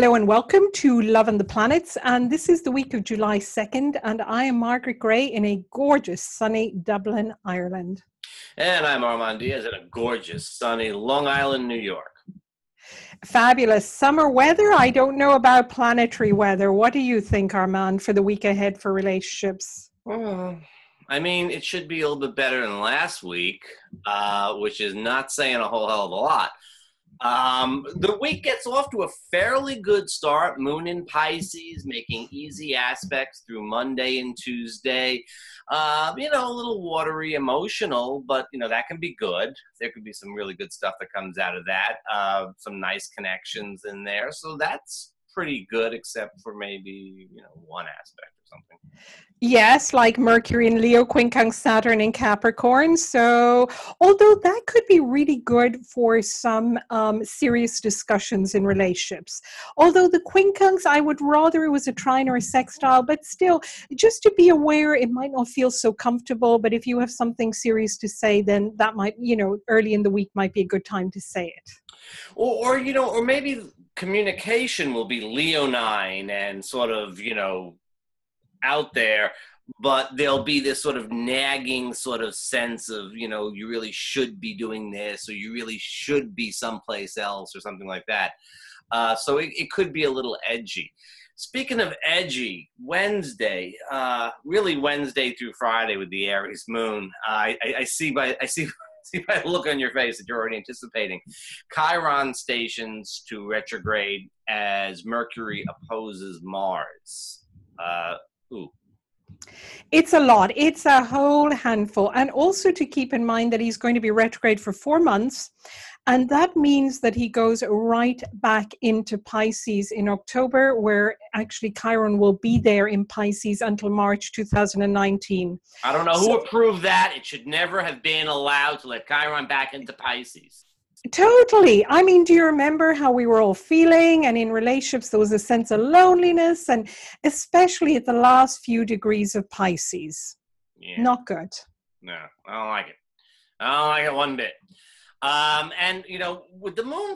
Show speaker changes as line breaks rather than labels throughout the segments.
Hello and welcome to Love and the Planets, and this is the week of July 2nd, and I am Margaret Gray in a gorgeous sunny Dublin, Ireland.
And I'm Armand Diaz in a gorgeous sunny Long Island, New York.
Fabulous summer weather. I don't know about planetary weather. What do you think, Armand, for the week ahead for relationships?
I mean, it should be a little bit better than last week, which is not saying a whole hell of a lot. The week gets off to a fairly good start. Moon in Pisces, making easy aspects through Monday and Tuesday. A little watery, emotional, but, that can be good. There could be some really good stuff that comes out of that. Some nice connections in there. So that's pretty good, except for maybe, one aspect or something.
Yes, like Mercury in Leo, quincunx Saturn in Capricorn. So, although that could be really good for some serious discussions in relationships. Although the quincunx, I would rather it was a trine or a sextile, but still, just to be aware, it might not feel so comfortable. But if you have something serious to say, then that might, early in the week might be a good time to say it.
Or maybe communication will be leonine and sort of, out there, but there'll be this sort of nagging sort of sense of, you really should be doing this, or you really should be someplace else, or something like that. So it could be a little edgy. Speaking of edgy, Wednesday, really Wednesday through Friday with the Aries moon, I see by the look on your face that you're already anticipating. Chiron stations to retrograde as Mercury opposes Mars.
It's a lot. It's a whole handful. And also to keep in mind that he's going to be retrograde for 4 months. And that means that he goes right back into Pisces in October, where actually Chiron will be there in Pisces until March 2019.
I don't know who approved that. It should never have been allowed to let Chiron back into Pisces.
Totally. I mean, do you remember how we were all feeling? And in relationships, there was a sense of loneliness, and especially at the last few degrees of Pisces. Yeah. Not good.
No, I don't like it. I don't like it one bit. And, with the moon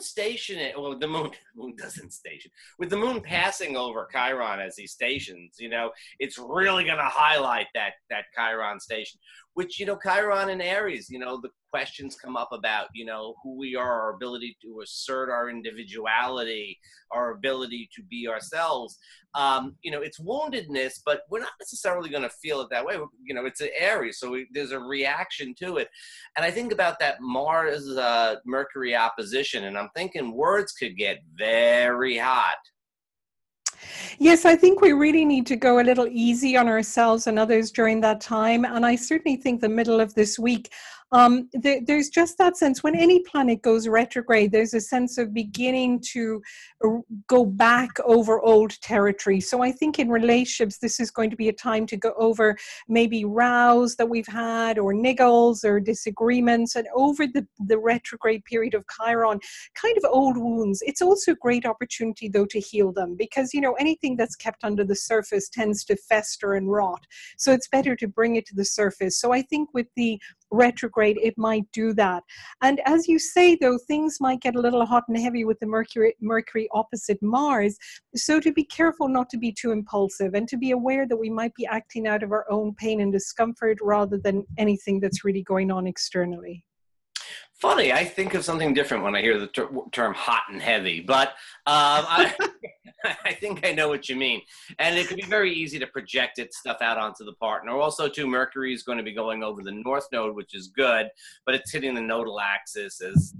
the moon doesn't station. With the moon passing over Chiron as he stations, it's really going to highlight that Chiron station, which, Chiron in Aries, the questions come up about, who we are, our ability to assert our individuality, our ability to be ourselves. It's woundedness, but we're not necessarily going to feel it that way. It's an Aries, so there's a reaction to it. And I think about that Mars Mercury opposition, and I'm thinking words could get very hot.
Yes, I think we really need to go a little easy on ourselves and others during that time. And I certainly think the middle of this week, there's just that sense when any planet goes retrograde, there's a sense of beginning to go back over old territory. So I think in relationships, this is going to be a time to go over maybe rows that we've had, or niggles or disagreements, and over the retrograde period of Chiron, kind of old wounds. It's also a great opportunity, though, to heal them, because, anything that's kept under the surface tends to fester and rot. So it's better to bring it to the surface. So I think with the retrograde, it might do that. And as you say, though, things might get a little hot and heavy with the Mercury opposite Mars. So to be careful not to be too impulsive, and to be aware that we might be acting out of our own pain and discomfort rather than anything that's really going on externally.
Funny, I think of something different when I hear the term hot and heavy, but I think I know what you mean. And it could be very easy to project stuff out onto the partner. Also, too, Mercury is going to be going over the North Node, which is good, but it's hitting the nodal axis as,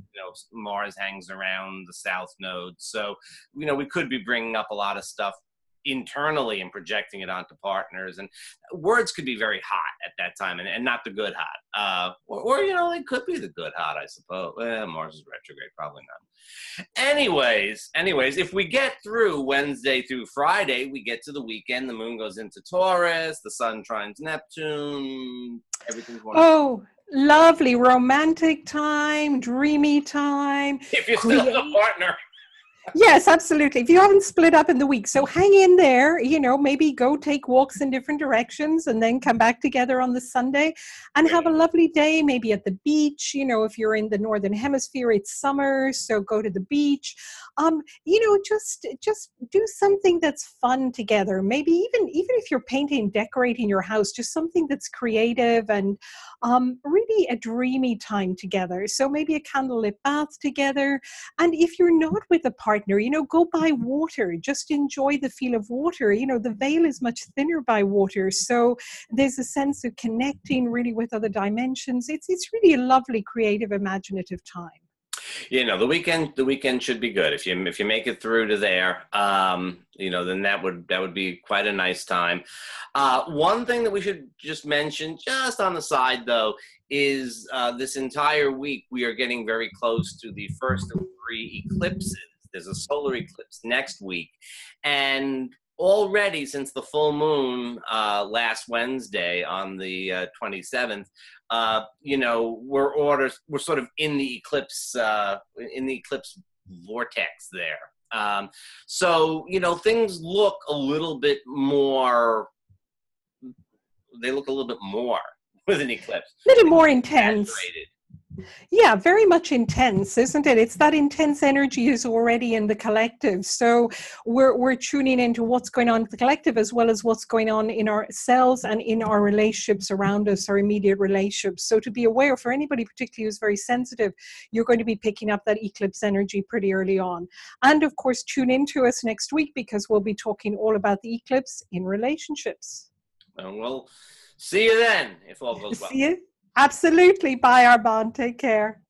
Mars hangs around the South Node. So, we could be bringing up a lot of stuff internally and projecting it onto partners, and words could be very hot at that time, and not the good hot, or they could be the good hot, I suppose. Mars is retrograde, probably not. Anyways, if we get through Wednesday through Friday, we get to the weekend. The moon goes into Taurus, the sun trines Neptune, everything's wonderful.
Oh, lovely romantic time, dreamy time.
If you're still the partner.
Yes, absolutely. If you haven't split up in the week, so hang in there, maybe go take walks in different directions and then come back together on the Sunday and have a lovely day, maybe at the beach. If you're in the Northern Hemisphere, it's summer, so go to the beach. Just do something that's fun together. Maybe even if you're painting, decorating your house, just something that's creative and really a dreamy time together. So maybe a candlelit bath together. And if you're not with a partner, go by water, just enjoy the feel of water. The veil is much thinner by water. So there's a sense of connecting really with other dimensions. It's really a lovely, creative, imaginative time.
The weekend should be good. If you make it through to there, then that would be quite a nice time. One thing that we should just mention, just on the side though, is this entire week we are getting very close to the first of 3 eclipses. There's a solar eclipse next week, and already since the full moon last Wednesday on the 27th, we're sort of in the eclipse vortex there. So things look a little bit more. They look a little bit more with an eclipse.
A little more intense. Saturated. Yeah, very much intense, isn't it? It's that intense energy is already in the collective. So we're tuning into what's going on in the collective as well as what's going on in our cells and in our relationships around us, our immediate relationships. So to be aware, for anybody particularly who's very sensitive, you're going to be picking up that eclipse energy pretty early on. And of course, tune into us next week because we'll be talking all about the eclipse in relationships.
And we'll see you then, if all goes well.
See you. Absolutely. Bye, Arbonne. Take care.